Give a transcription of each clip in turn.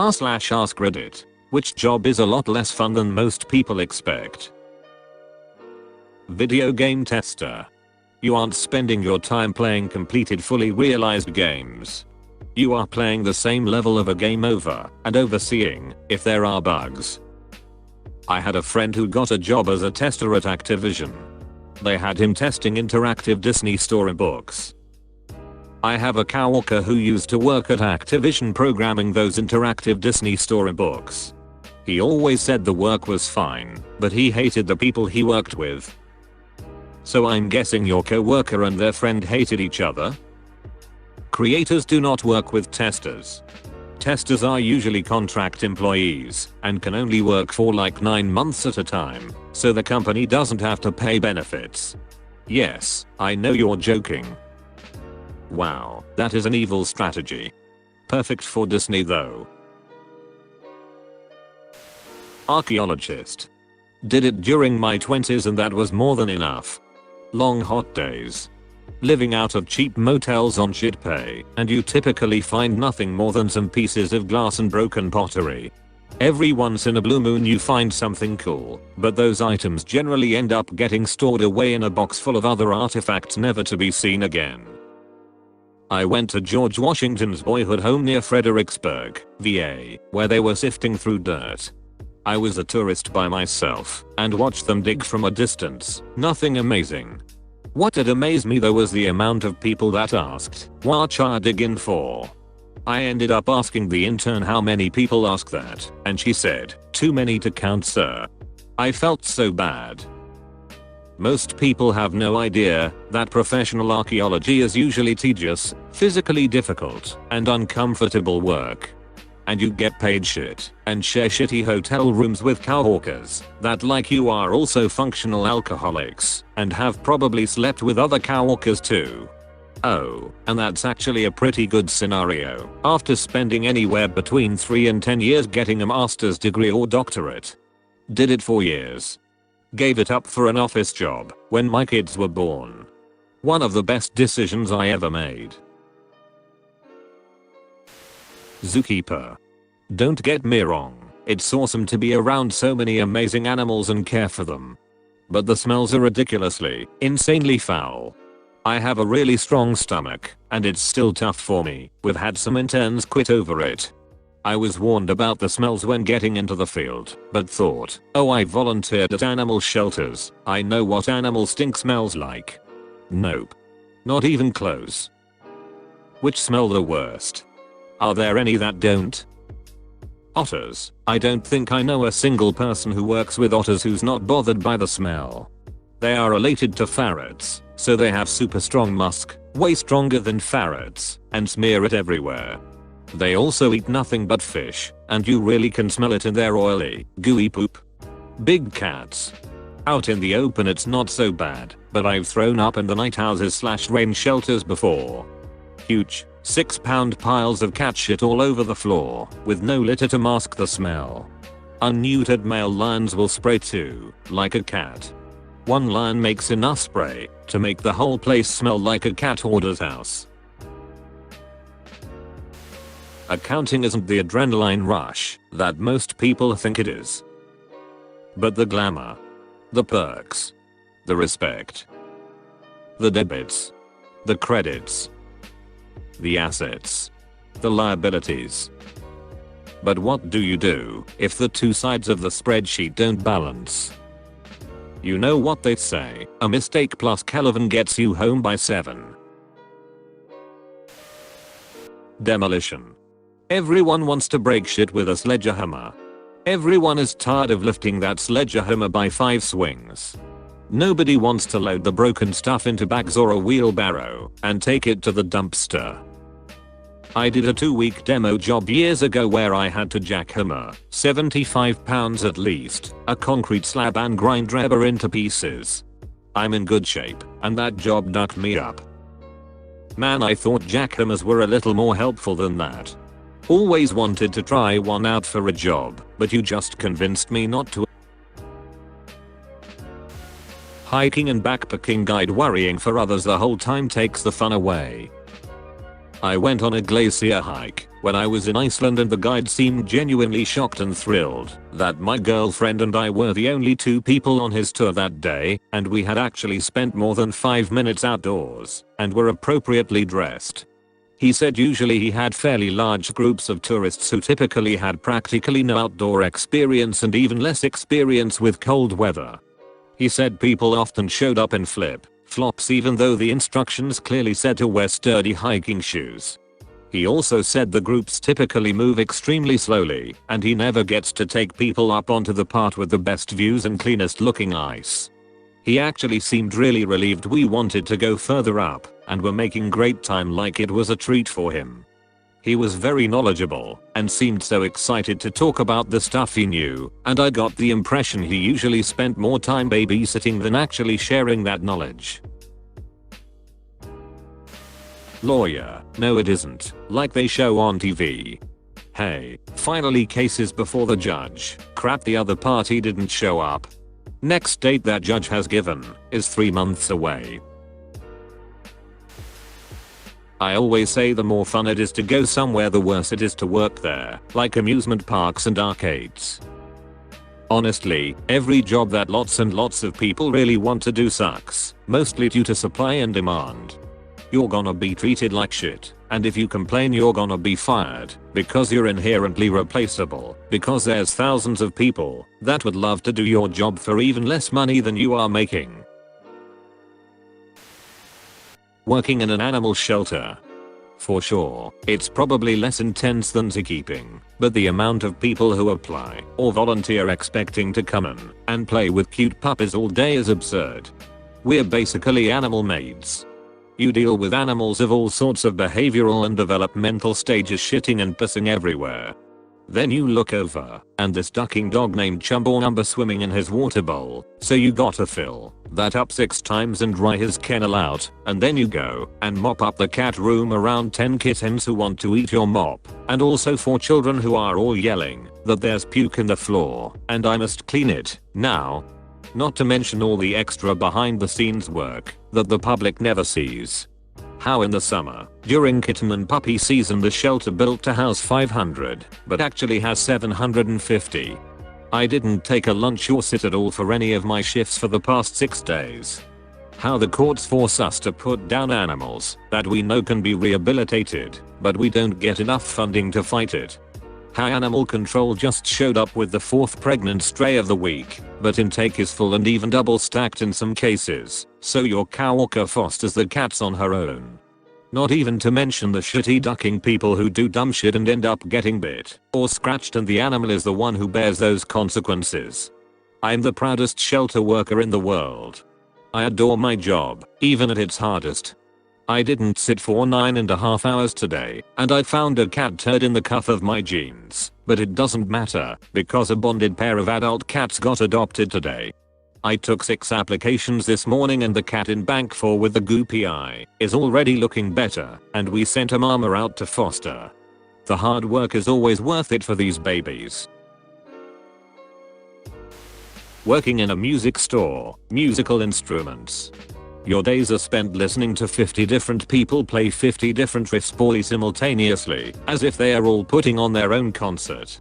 r/AskReddit. Which job is a lot less fun than most people expect? Video game tester. You aren't spending your time playing completed fully realized games. You are playing the same level of a game over and overseeing if there are bugs. I had a friend who got a job as a tester at Activision. They had him testing interactive Disney storybooks. I have a coworker who used to work at Activision programming those interactive Disney storybooks. He always said the work was fine, but he hated the people he worked with. So I'm guessing your coworker and their friend hated each other? Creators do not work with testers. Testers are usually contract employees and can only work for like 9 months at a time, so the company doesn't have to pay benefits. Yes, I know you're joking. Wow, that is an evil strategy. Perfect for Disney though. Archaeologist. Did it during my 20s and that was more than enough. Long hot days. Living out of cheap motels on shit pay, and you typically find nothing more than some pieces of glass and broken pottery. Every once in a blue moon you find something cool, but those items generally end up getting stored away in a box full of other artifacts never to be seen again. I went to George Washington's boyhood home near Fredericksburg, VA, where they were sifting through dirt. I was a tourist by myself and watched them dig from a distance. Nothing amazing. What did amaze me though was the amount of people that asked, "What are digging for?" I ended up asking the intern how many people ask that, and she said, "Too many to count, sir." I felt so bad. Most people have no idea that professional archaeology is usually tedious, physically difficult, and uncomfortable work. And you get paid shit and share shitty hotel rooms with cowhawkers that like you are also functional alcoholics and have probably slept with other cowhawkers too. Oh, and that's actually a pretty good scenario after spending anywhere between 3 and 10 years getting a master's degree or doctorate. Did it for years. Gave it up for an office job when my kids were born. One of the best decisions I ever made. Zookeeper. Don't get me wrong, it's awesome to be around so many amazing animals and care for them. But the smells are ridiculously, insanely foul. I have a really strong stomach, and it's still tough for me. We've had some interns quit over it. I was warned about the smells when getting into the field, but thought, oh, I volunteered at animal shelters, I know what animal stink smells like. Nope. Not even close. Which smell the worst? Are there any that don't? Otters. I don't think I know a single person who works with otters who's not bothered by the smell. They are related to ferrets, so they have super strong musk, way stronger than ferrets, and smear it everywhere. They also eat nothing but fish, and you really can smell it in their oily, gooey poop. Big cats. Out in the open it's not so bad, but I've thrown up in the night houses/rain shelters before. Huge, 6-pound piles of cat shit all over the floor, with no litter to mask the smell. Unneutered male lions will spray too, like a cat. One lion makes enough spray to make the whole place smell like a cat hoarder's house. Accounting isn't the adrenaline rush that most people think it is. But the glamour, the perks, the respect, the debits, the credits, the assets, the liabilities. But what do you do if the two sides of the spreadsheet don't balance? You know what they say, a mistake plus Kelvin gets you home by 7. Demolition. Everyone wants to break shit with a sledgehammer. Everyone is tired of lifting that sledgehammer by 5 swings. Nobody wants to load the broken stuff into bags or a wheelbarrow and take it to the dumpster. I did a 2-week demo job years ago where I had to jackhammer, 75 pounds at least, a concrete slab and grind rubber into pieces. I'm in good shape, and that job knocked me up. Man, I thought jackhammers were a little more helpful than that. Always wanted to try one out for a job, but you just convinced me not to. Hiking and backpacking guide. Worrying for others the whole time takes the fun away. I went on a glacier hike When I was in Iceland and the guide seemed genuinely shocked and thrilled that my girlfriend and I were the only 2 people on his tour that day, and we had actually spent more than 5 minutes outdoors and were appropriately dressed. He said usually he had fairly large groups of tourists who typically had practically no outdoor experience and even less experience with cold weather. He said people often showed up in flip-flops even though the instructions clearly said to wear sturdy hiking shoes. He also said the groups typically move extremely slowly, and he never gets to take people up onto the part with the best views and cleanest looking ice. He actually seemed really relieved we wanted to go further up, and were making great time like it was a treat for him. He was very knowledgeable, and seemed so excited to talk about the stuff he knew, and I got the impression he usually spent more time babysitting than actually sharing that knowledge. Lawyer, no it isn't, like they show on TV. Hey, finally cases before the judge, crap the other party didn't show up. Next date that judge has given is 3 months away. I always say the more fun it is to go somewhere the worse it is to work there, like amusement parks and arcades. Honestly, every job that lots and lots of people really want to do sucks, mostly due to supply and demand. You're gonna be treated like shit, and if you complain you're gonna be fired, because you're inherently replaceable, because there's thousands of people that would love to do your job for even less money than you are making. Working in an animal shelter. For sure, it's probably less intense than zookeeping, but the amount of people who apply or volunteer expecting to come in and play with cute puppies all day is absurd. We're basically animal maids. You deal with animals of all sorts of behavioral and developmental stages shitting and pissing everywhere. Then you look over, and this ducking dog named Chumbawamba swimming in his water bowl, so you gotta fill that up 6 times and dry his kennel out, and then you go and mop up the cat room around 10 kittens who want to eat your mop, and also 4 children who are all yelling that there's puke in the floor, and I must clean it now. Not to mention all the extra behind the scenes work that the public never sees. How in the summer, during kitten and puppy season the shelter built to house 500, but actually has 750. I didn't take a lunch or sit at all for any of my shifts for the past 6 days. How the courts force us to put down animals that we know can be rehabilitated, but we don't get enough funding to fight it. How animal control just showed up with the 4th pregnant stray of the week, but intake is full and even double stacked in some cases, so your coworker fosters the cats on her own. Not even to mention the shitty ducking people who do dumb shit and end up getting bit or scratched, and the animal is the one who bears those consequences. I'm the proudest shelter worker in the world. I adore my job, even at its hardest. I didn't sit for 9.5 hours today, and I found a cat turd in the cuff of my jeans, but it doesn't matter, because a bonded pair of adult cats got adopted today. I took 6 applications this morning and the cat in bank 4 with the goopy eye is already looking better, and we sent a mama out to foster. The hard work is always worth it for these babies. Working in a music store, musical instruments. Your days are spent listening to 50 different people play 50 different riffs poorly simultaneously, as if they are all putting on their own concert.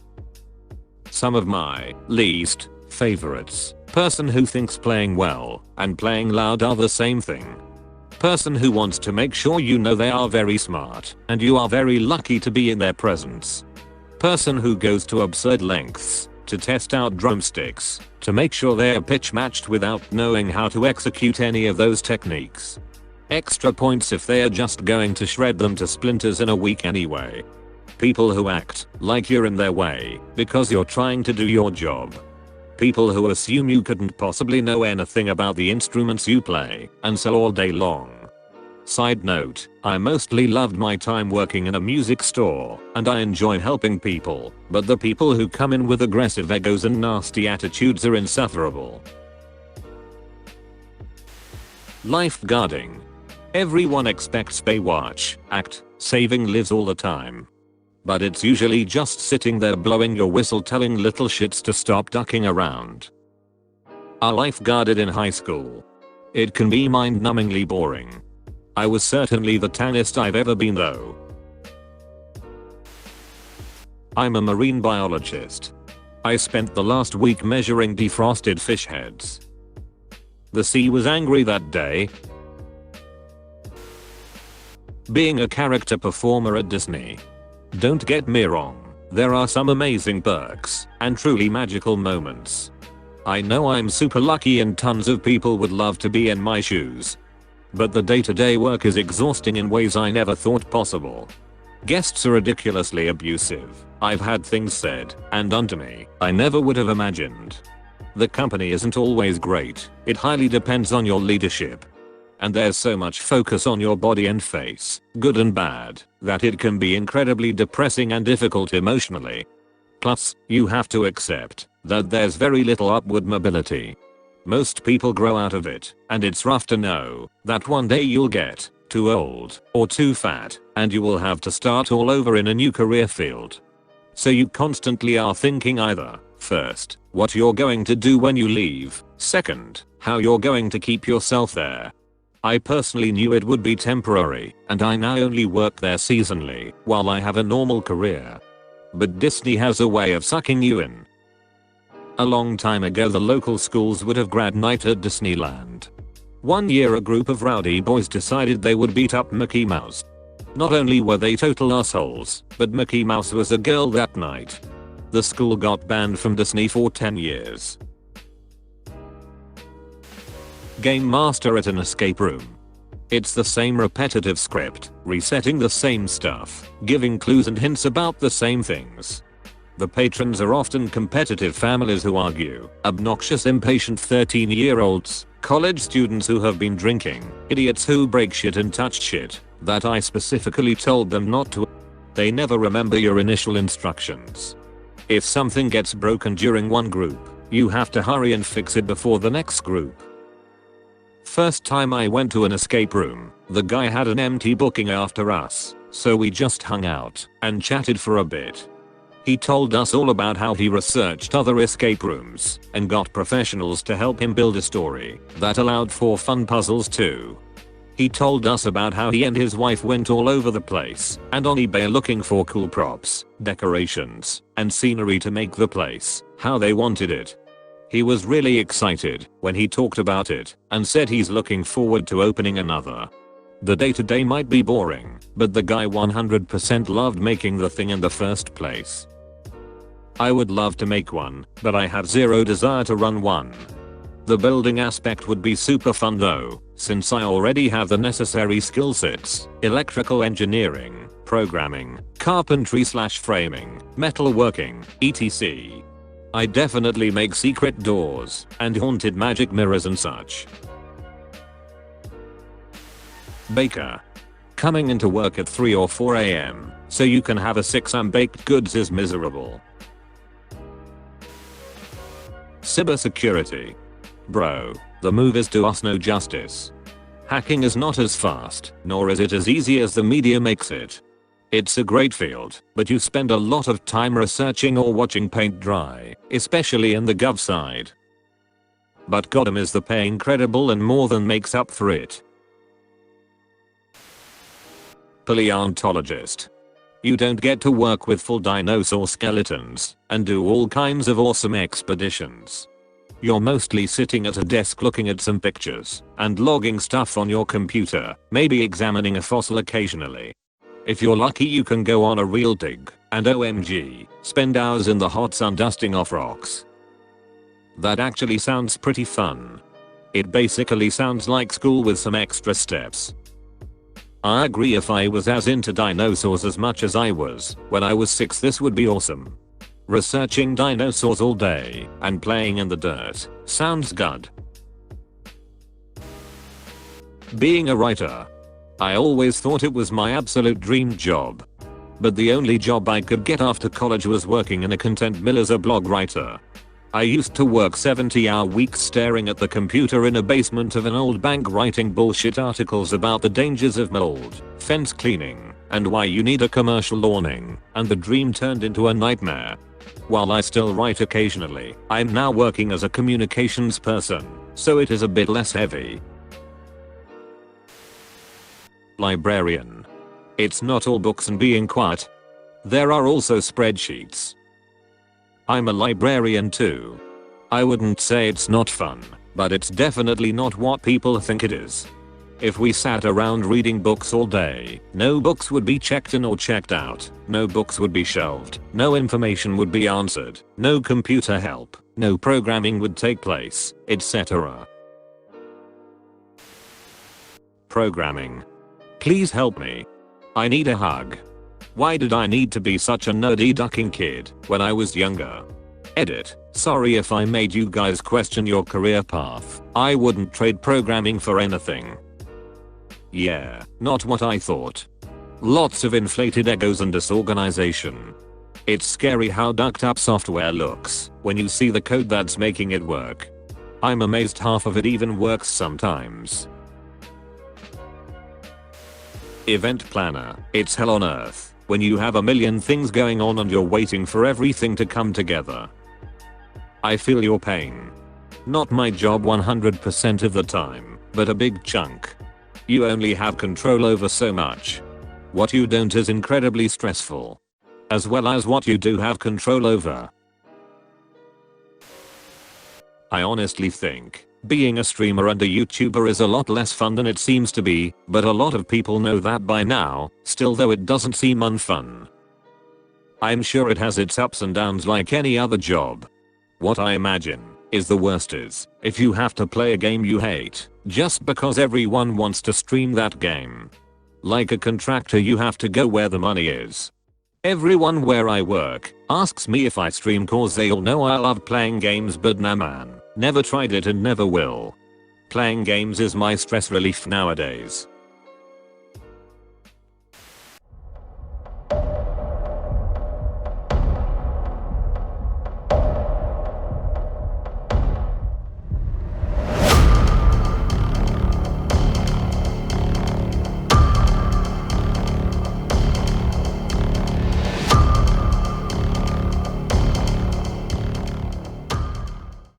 Some of my least favorites. Person who thinks playing well and playing loud are the same thing. Person who wants to make sure you know they are very smart and you are very lucky to be in their presence. Person who goes to absurd lengths to test out drumsticks to make sure they are pitch matched without knowing how to execute any of those techniques. Extra points if they are just going to shred them to splinters in a week anyway. People who act like you're in their way because you're trying to do your job. People who assume you couldn't possibly know anything about the instruments you play, and so all day long. Side note, I mostly loved my time working in a music store, and I enjoy helping people, but the people who come in with aggressive egos and nasty attitudes are insufferable. Lifeguarding. Everyone expects Baywatch, act, saving lives all the time. But it's usually just sitting there blowing your whistle telling little shits to stop ducking around. I lifeguarded in high school. It can be mind-numbingly boring. I was certainly the tannest I've ever been though. I'm a marine biologist. I spent the last week measuring defrosted fish heads. The sea was angry that day. Being a character performer at Disney. Don't get me wrong, there are some amazing perks and truly magical moments. I know I'm super lucky and tons of people would love to be in my shoes. But the day-to-day work is exhausting in ways I never thought possible. Guests are ridiculously abusive. I've had things said and done to me I never would have imagined. The company isn't always great. It highly depends on your leadership. And there's so much focus on your body and face, good and bad, that it can be incredibly depressing and difficult emotionally. Plus, you have to accept that there's very little upward mobility. Most people grow out of it, and it's rough to know that one day you'll get too old or too fat and you will have to start all over in a new career field. So you constantly are thinking either, first, what you're going to do when you leave, second, how you're going to keep yourself there. I personally knew it would be temporary, and I now only work there seasonally while I have a normal career. But Disney has a way of sucking you in. A long time ago the local schools would have grad night at Disneyland. One year a group of rowdy boys decided they would beat up Mickey Mouse. Not only were they total assholes, but Mickey Mouse was a girl that night. The school got banned from Disney for 10 years. Game master at an escape room. It's the same repetitive script, resetting the same stuff, giving clues and hints about the same things. The patrons are often competitive families who argue, obnoxious impatient 13-year-olds, college students who have been drinking, idiots who break shit and touch shit that I specifically told them not to. They never remember your initial instructions. If something gets broken during one group, you have to hurry and fix it before the next group. First time I went to an escape room, the guy had an empty booking after us, so we just hung out and chatted for a bit. He told us all about how he researched other escape rooms and got professionals to help him build a story that allowed for fun puzzles too. He told us about how he and his wife went all over the place and on eBay looking for cool props, decorations, and scenery to make the place how they wanted it. He was really excited when he talked about it and said he's looking forward to opening another. The day-to-day might be boring, but the guy 100% loved making the thing in the first place. I would love to make one, but I have zero desire to run one. The building aspect would be super fun though, since I already have the necessary skill sets: electrical engineering, programming, carpentry/framing, metalworking, etc. I definitely make secret doors and haunted magic mirrors and such. Baker. Coming into work at 3 or 4 AM so you can have a 6 am baked goods is miserable. Cybersecurity. Bro, the movies do us no justice. Hacking is not as fast, nor is it as easy as the media makes it. It's a great field, but you spend a lot of time researching or watching paint dry, especially in the gov side. But goddamn is the pay incredible and more than makes up for it. Paleontologist. You don't get to work with full dinosaur skeletons and do all kinds of awesome expeditions. You're mostly sitting at a desk looking at some pictures and logging stuff on your computer, maybe examining a fossil occasionally. If you're lucky you can go on a real dig and OMG, spend hours in the hot sun dusting off rocks. That actually sounds pretty fun. It basically sounds like school with some extra steps. I agree, if I was as into dinosaurs as much as I was when I was 6, this would be awesome. Researching dinosaurs all day and playing in the dirt sounds good. Being a writer. I always thought it was my absolute dream job. But the only job I could get after college was working in a content mill as a blog writer. I used to work 70-hour weeks staring at the computer in a basement of an old bank writing bullshit articles about the dangers of mold, fence cleaning, and why you need a commercial awning, and the dream turned into a nightmare. While I still write occasionally, I'm now working as a communications person, so it is a bit less heavy. Librarian. It's not all books and being quiet. There are also spreadsheets. I'm a librarian too. I wouldn't say it's not fun, but it's definitely not what people think it is. If we sat around reading books all day, no books would be checked in or checked out, no books would be shelved, no information would be answered, no computer help, no programming would take place, etc. Programming. Please help me. I need a hug. Why did I need to be such a nerdy ducking kid when I was younger? Edit. Sorry if I made you guys question your career path. I wouldn't trade programming for anything. Yeah, not what I thought. Lots of inflated egos and disorganization. It's scary how ducked up software looks when you see the code that's making it work. I'm amazed half of it even works sometimes. Event planner. It's hell on earth when you have a million things going on and you're waiting for everything to come together. I feel your pain. Not my job 100% of the time, but a big chunk. You only have control over so much. What you don't is incredibly stressful. As well as what you do have control over. I honestly think being a streamer and a YouTuber is a lot less fun than it seems to be, but a lot of people know that by now, still though it doesn't seem unfun. I'm sure it has its ups and downs like any other job. What I imagine is the worst is if you have to play a game you hate just because everyone wants to stream that game. Like a contractor, you have to go where the money is. Everyone where I work asks me if I stream cause they all know I love playing games, but nah man, never tried it and never will. Playing games is my stress relief nowadays.